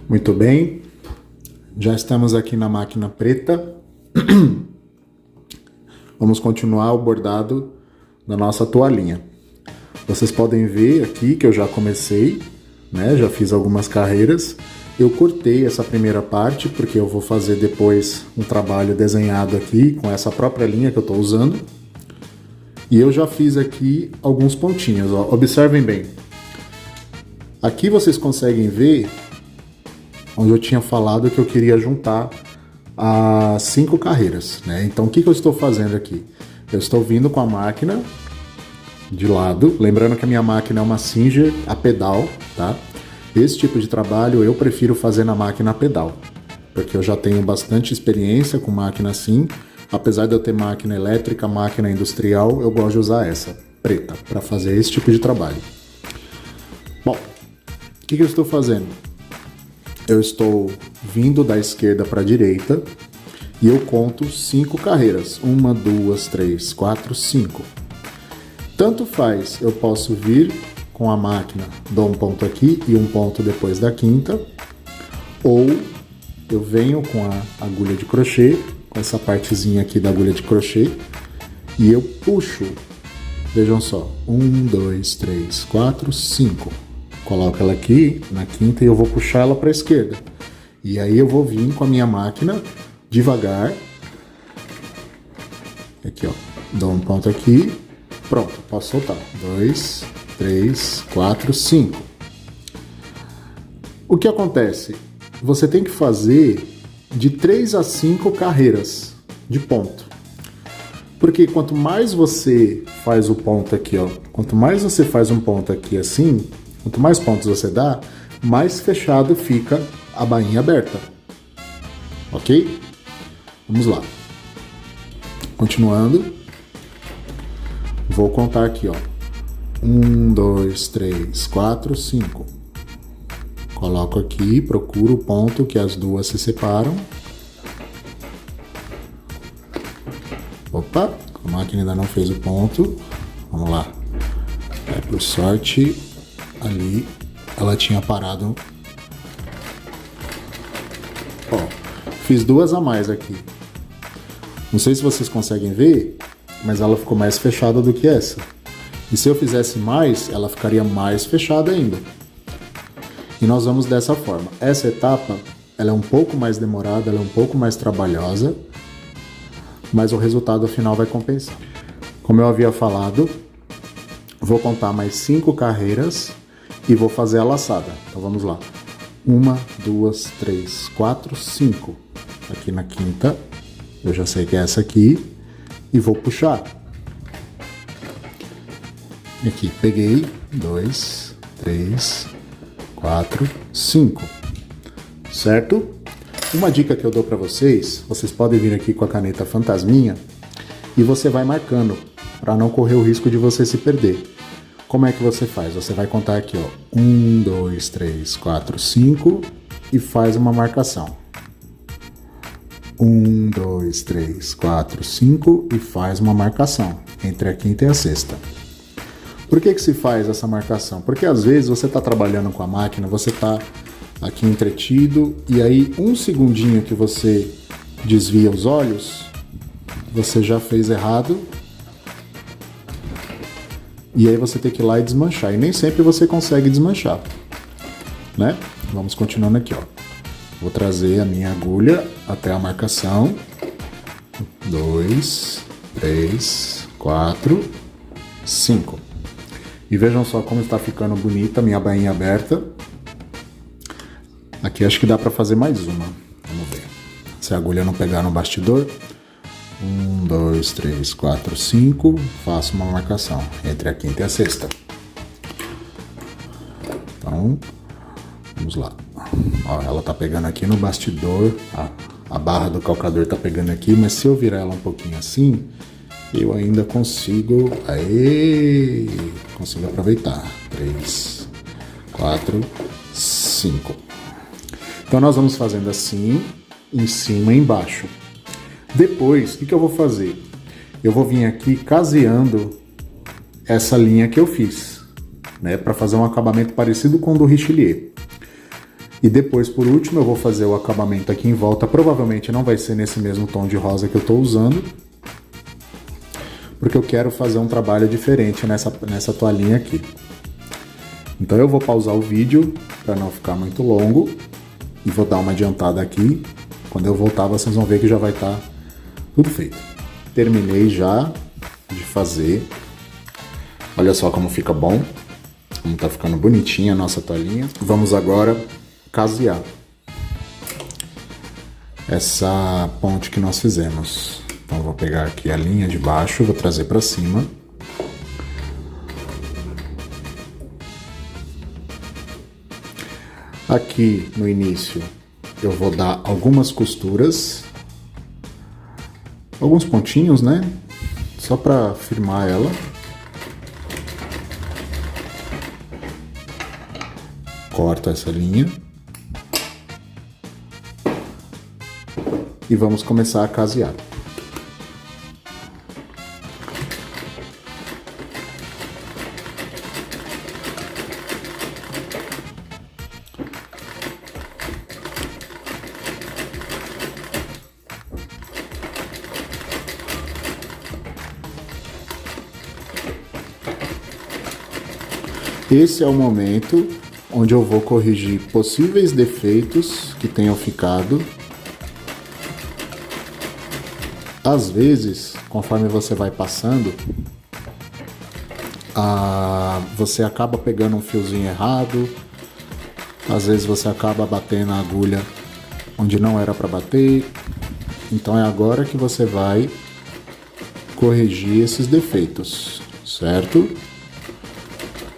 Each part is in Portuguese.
Muito bem, já estamos aqui na máquina preta. Vamos continuar o bordado da nossa toalhinha. Vocês podem ver aqui que eu já comecei, né? Já fiz algumas carreiras. Eu cortei essa primeira parte porque eu vou fazer depois um trabalho desenhado aqui com essa própria linha que eu estou usando. E eu já fiz aqui alguns pontinhos, ó. Observem bem. Aqui vocês conseguem ver onde eu tinha falado que eu queria juntar as 5 carreiras, né? Então o que eu estou fazendo aqui? Eu estou vindo com a máquina de lado, lembrando que a minha máquina é uma Singer a pedal, tá? Esse tipo de trabalho eu prefiro fazer na máquina a pedal, porque eu já tenho bastante experiência com máquina assim. Apesar de eu ter máquina elétrica, máquina industrial, eu gosto de usar essa, preta, para fazer esse tipo de trabalho. Bom, o que eu estou fazendo? Eu estou vindo da esquerda para a direita e eu conto 5 carreiras. 1, 2, 3, 4, 5. Tanto faz, eu posso vir com a máquina, dou um ponto aqui e um ponto depois da quinta, ou eu venho com a agulha de crochê, com essa partezinha aqui da agulha de crochê, e eu puxo. Vejam só, 1, 2, 3, 4, 5. Coloco ela aqui na quinta e eu vou puxar ela para a esquerda. E aí eu vou vir com a minha máquina devagar. Aqui, ó. Dou um ponto aqui. Pronto, posso soltar. 2, 3, 4, 5. O que acontece? Você tem que fazer de 3 a 5 carreiras de ponto. Porque quanto mais você faz o ponto aqui, ó. Quanto mais você faz um ponto aqui assim, quanto mais pontos você dá, mais fechado fica a bainha aberta. Ok? Vamos lá. Continuando. Vou contar aqui, ó. 1, 2, 3, 4, 5. Coloco aqui, procuro o ponto que as duas se separam. Opa, a máquina ainda não fez o ponto. Vamos lá. Por sorte, ali ela tinha parado. Ó, fiz 2 a mais aqui. Não sei se vocês conseguem ver, mas ela ficou mais fechada do que essa. E se eu fizesse mais, ela ficaria mais fechada ainda. E nós vamos dessa forma. Essa etapa, ela é um pouco mais demorada, ela é um pouco mais trabalhosa, mas o resultado final vai compensar. Como eu havia falado, vou contar mais 5 carreiras e vou fazer a laçada. Então vamos lá. 1, 2, 3, 4, 5. Aqui na quinta, eu já sei que é essa aqui, e vou puxar. Aqui, peguei 2, 3, 4, 5. Certo? Uma dica que eu dou para vocês, vocês podem vir aqui com a caneta fantasminha e você vai marcando, para não correr o risco de você se perder. Como é que você faz? Você vai contar aqui, ó, 1, 2, 3, 4, 5 e faz uma marcação. 1, 2, 3, 4, 5 e faz uma marcação entre a quinta e a sexta. Por que se faz essa marcação? Porque às vezes você está trabalhando com a máquina, você está aqui entretido e aí um segundinho que você desvia os olhos, você já fez errado. E aí você tem que ir lá e desmanchar. E nem sempre você consegue desmanchar, né? Vamos continuando aqui, ó. Vou trazer a minha agulha até a marcação. 2, 3, 4, 5. E vejam só como está ficando bonita a minha bainha aberta. Aqui acho que dá para fazer mais uma. Vamos ver. Se a agulha não pegar no bastidor. 1, 2, 3, 4, 5. Faço uma marcação entre a quinta e a sexta. Então, vamos lá. Ó, ela tá pegando aqui no bastidor. A barra do calcador tá pegando aqui, mas se eu virar ela um pouquinho assim, eu ainda consigo. Aê! Consigo aproveitar. 3, 4, 5. Então nós vamos fazendo assim, em cima e embaixo. Depois, o que eu vou fazer? Eu vou vir aqui caseando essa linha que eu fiz, né, para fazer um acabamento parecido com o do Richelieu. E depois, por último, eu vou fazer o acabamento aqui em volta. Provavelmente não vai ser nesse mesmo tom de rosa que eu estou usando, porque eu quero fazer um trabalho diferente nessa toalhinha aqui. Então eu vou pausar o vídeo para não ficar muito longo e vou dar uma adiantada aqui. Quando eu voltar, vocês vão ver que já vai estar tudo feito. Terminei já de fazer. Olha só como fica bom, como tá ficando bonitinha a nossa toalhinha. Vamos agora casear essa ponte que nós fizemos. Então vou pegar aqui a linha de baixo, vou trazer para cima. Aqui no início eu vou dar algumas costuras, alguns pontinhos, né? Só para firmar ela. Corto essa linha. E vamos começar a casear. Esse é o momento onde eu vou corrigir possíveis defeitos que tenham ficado. Às vezes, conforme você vai passando, você acaba pegando um fiozinho errado, às vezes você acaba batendo a agulha onde não era para bater. Então é agora que você vai corrigir esses defeitos, certo?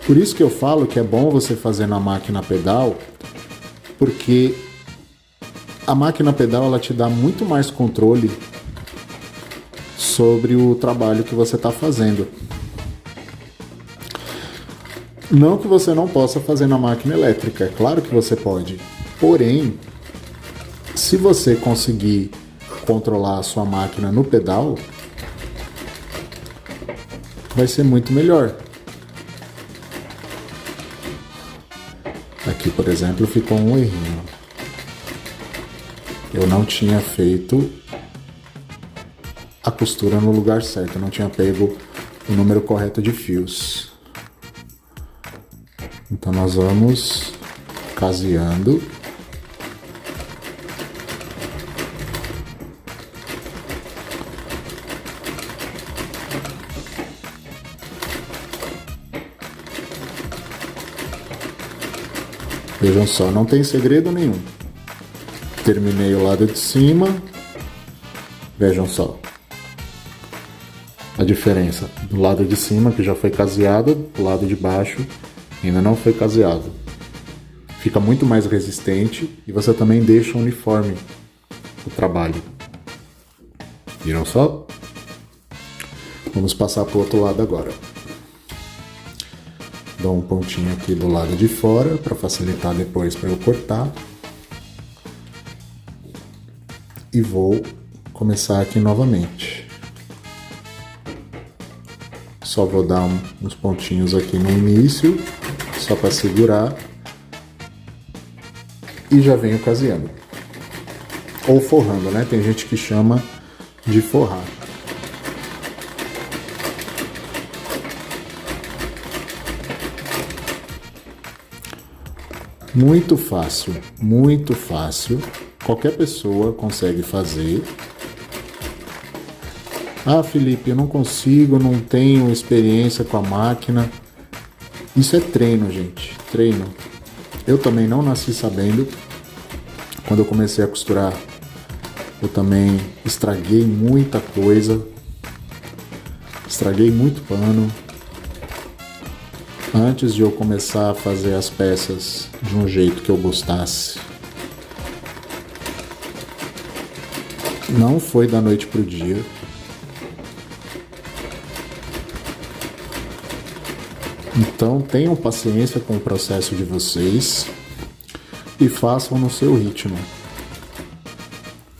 Por isso que eu falo que é bom você fazer na máquina pedal, porque a máquina pedal ela te dá muito mais controle sobre o trabalho que você está fazendo. Não que você não possa fazer na máquina elétrica, é claro que você pode. Porém, se você conseguir controlar a sua máquina no pedal, vai ser muito melhor. Aqui, por exemplo, ficou um errinho. Eu não tinha feito a costura no lugar certo, eu não tinha pego o número correto de fios. Então nós vamos caseando. Vejam só, não tem segredo nenhum. Terminei o lado de cima. Vejam só a diferença do lado de cima, que já foi caseado, do lado de baixo ainda não foi caseado. Fica muito mais resistente e você também deixa uniforme o trabalho. Viram só? Vamos passar para o outro lado agora. Dou um pontinho aqui do lado de fora para facilitar depois para eu cortar. E vou começar aqui novamente. Só vou dar uns pontinhos aqui no início, só para segurar. E já venho caseando. Ou forrando, né? Tem gente que chama de forrar. Muito fácil, muito fácil. Qualquer pessoa consegue fazer. Ah, Felipe, eu não consigo, não tenho experiência com a máquina. Isso é treino, gente, treino. Eu também não nasci sabendo. Quando eu comecei a costurar, eu também estraguei muita coisa. Estraguei muito pano. Antes de eu começar a fazer as peças de um jeito que eu gostasse. Não foi da noite pro dia. Então tenham paciência com o processo de vocês e façam no seu ritmo,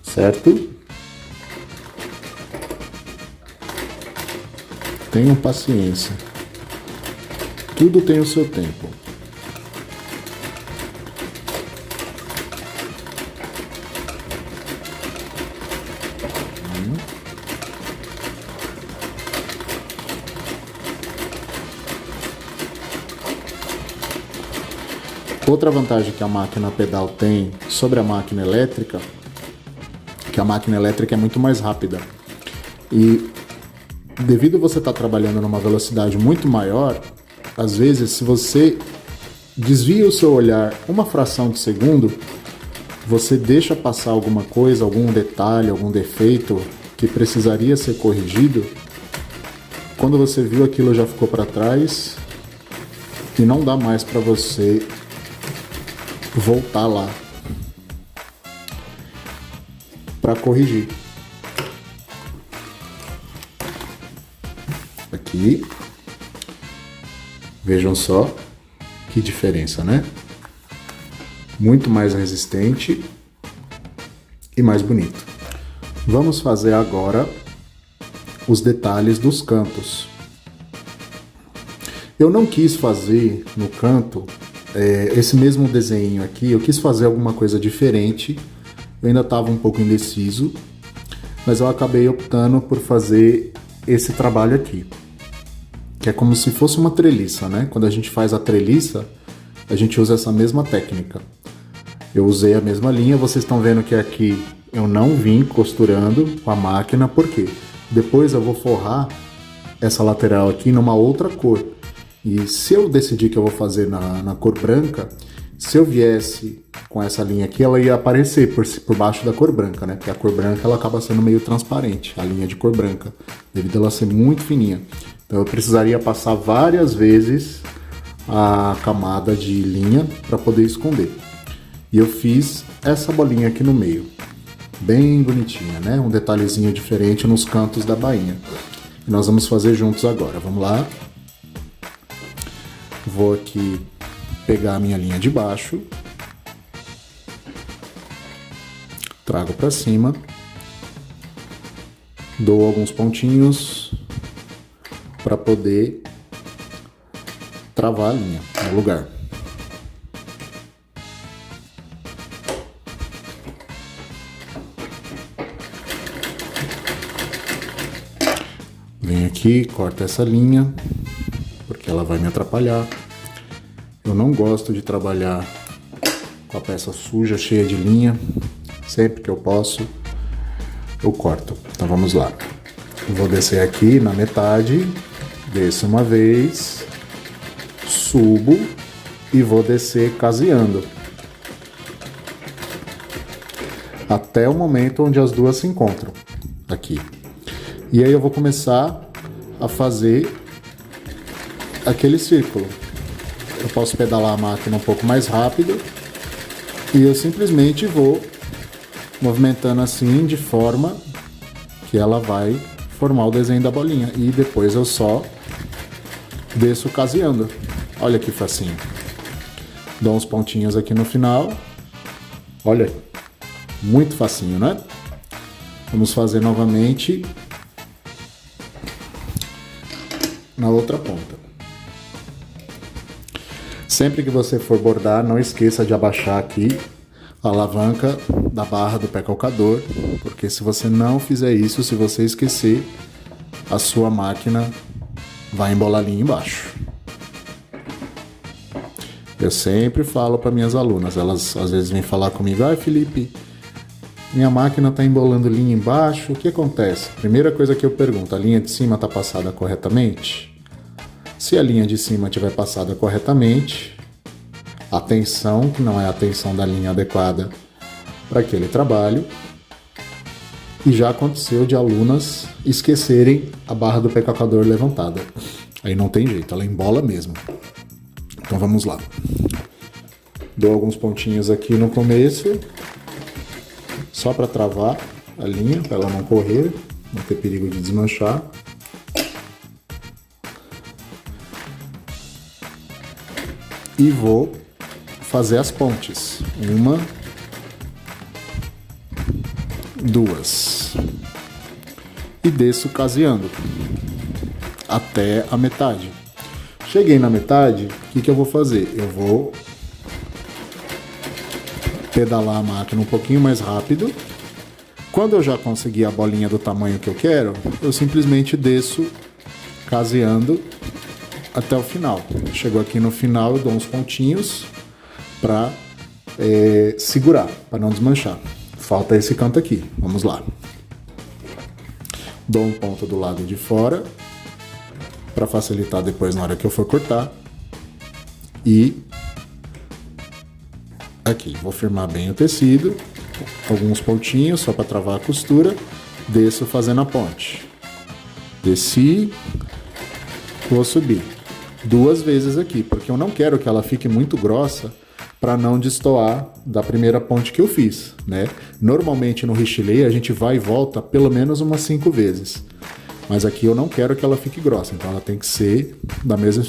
certo? Tenham paciência. Tudo tem o seu tempo. pouquinho. Outra vantagem que a máquina pedal tem sobre a máquina elétrica, que a máquina elétrica é muito mais rápida. E devido a você estar trabalhando numa velocidade muito maior, às vezes se você desvia o seu olhar uma fração de segundo, você deixa passar alguma coisa, algum detalhe, algum defeito que precisaria ser corrigido. Quando você viu, aquilo já ficou para trás e não dá mais para você voltar lá para corrigir. Aqui, vejam só que diferença, né? Muito mais resistente e mais bonito. Vamos fazer agora os detalhes dos cantos. Eu não quis fazer no canto esse mesmo desenho aqui, eu quis fazer alguma coisa diferente. Eu ainda estava um pouco indeciso, mas eu acabei optando por fazer esse trabalho aqui, que é como se fosse uma treliça, né? Quando a gente faz a treliça, a gente usa essa mesma técnica. Eu usei a mesma linha, vocês estão vendo que aqui eu não vim costurando com a máquina, por quê? Depois eu vou forrar essa lateral aqui numa outra cor. E se eu decidir que eu vou fazer na cor branca, se eu viesse com essa linha aqui, ela ia aparecer por baixo da cor branca, né? Porque a cor branca ela acaba sendo meio transparente, a linha de cor branca, devido a ela ser muito fininha. Então eu precisaria passar várias vezes a camada de linha para poder esconder. E eu fiz essa bolinha aqui no meio, bem bonitinha, né? Um detalhezinho diferente nos cantos da bainha. E nós vamos fazer juntos agora, vamos lá. Vou aqui pegar a minha linha de baixo, trago para cima, dou alguns pontinhos para poder travar a linha no lugar. Venho aqui, corto essa linha, porque ela vai me atrapalhar. Eu não gosto de trabalhar com a peça suja, cheia de linha. Sempre que eu posso, eu corto. Então vamos lá. Vou descer aqui na metade, desço uma vez, subo e vou descer caseando até o momento onde as duas se encontram aqui. E aí eu vou começar a fazer aquele círculo. Eu posso pedalar a máquina um pouco mais rápido e eu simplesmente vou movimentando assim de forma que ela vai formar o desenho da bolinha. E depois eu só desço caseando. Olha que facinho. Dou uns pontinhos aqui no final. Olha, muito facinho, né? Vamos fazer novamente na outra ponta. Sempre que você for bordar, não esqueça de abaixar aqui a alavanca da barra do pé calcador, porque se você não fizer isso, se você esquecer, a sua máquina vai embolar ali embaixo. Eu sempre falo para minhas alunas, elas às vezes vêm falar comigo: "Ah, Felipe, minha máquina está embolando linha embaixo, o que acontece?" Primeira coisa que eu pergunto: a linha de cima está passada corretamente? Se a linha de cima estiver passada corretamente, a tensão, que não é a tensão da linha adequada para aquele trabalho, e já aconteceu de alunas esquecerem a barra do pé calcador levantada. Aí não tem jeito, ela embola mesmo. Então vamos lá. Dou alguns pontinhos aqui no começo, só para travar a linha, para ela não correr, não ter perigo de desmanchar. E vou fazer as pontes. 1, 2. E desço caseando até a metade. Cheguei na metade, o que eu vou fazer? Eu vou pedalar a máquina um pouquinho mais rápido, Quando eu já consegui a bolinha do tamanho que eu quero, eu simplesmente desço caseando até o final. Chegou aqui no final, eu dou uns pontinhos para segurar, para não desmanchar. Falta esse canto aqui, vamos lá. Dou um ponto do lado de fora para facilitar depois na hora que eu for cortar. E aqui, vou firmar bem o tecido, alguns pontinhos só para travar a costura, desço fazendo a ponte. Desci, vou subir 2 vezes aqui, porque eu não quero que ela fique muito grossa para não destoar da primeira ponte que eu fiz, né? Normalmente no richelieu a gente vai e volta pelo menos umas 5 vezes, mas aqui eu não quero que ela fique grossa, então ela tem que ser da mesma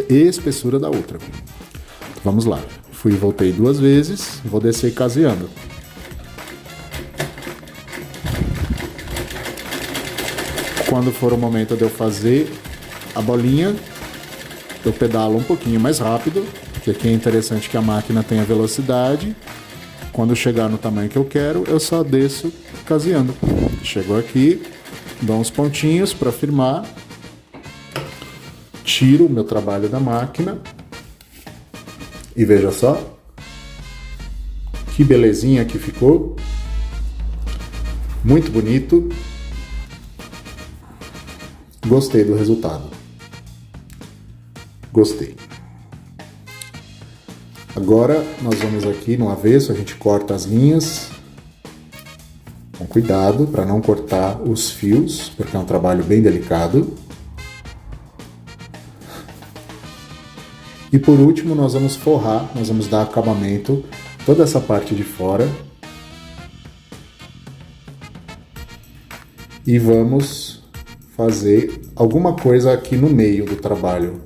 espessura da outra. Então, vamos lá, fui e voltei 2 vezes, vou descer caseando. Quando for o momento de eu fazer a bolinha, eu pedalo um pouquinho mais rápido, porque aqui é interessante que a máquina tenha velocidade. Quando chegar no tamanho que eu quero, eu só desço caseando. Chegou aqui, dou uns pontinhos para firmar, tiro o meu trabalho da máquina e veja só que belezinha que ficou. Muito bonito. Gostei do resultado. Gostei. Agora nós vamos aqui no avesso, a gente corta as linhas com cuidado para não cortar os fios, porque é um trabalho bem delicado. E por último nós vamos forrar, nós vamos dar acabamento toda essa parte de fora. E vamos fazer alguma coisa aqui no meio do trabalho.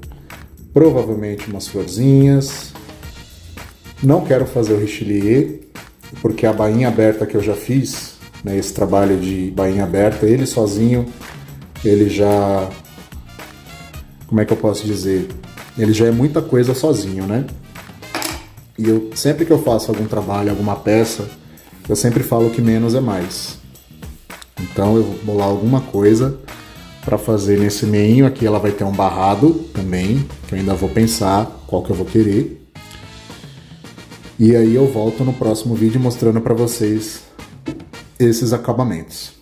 Provavelmente umas florzinhas. Não quero fazer o richelieu, porque a bainha aberta que eu já fiz, né, esse trabalho de bainha aberta, ele sozinho, ele já... Como é que eu posso dizer? Ele já é muita coisa sozinho, né? E eu, sempre que eu faço algum trabalho, alguma peça, eu sempre falo que menos é mais. Então eu vou bolar alguma coisa para fazer nesse meinho. Aqui ela vai ter um barrado também, que eu ainda vou pensar qual que eu vou querer. E aí eu volto no próximo vídeo mostrando para vocês esses acabamentos.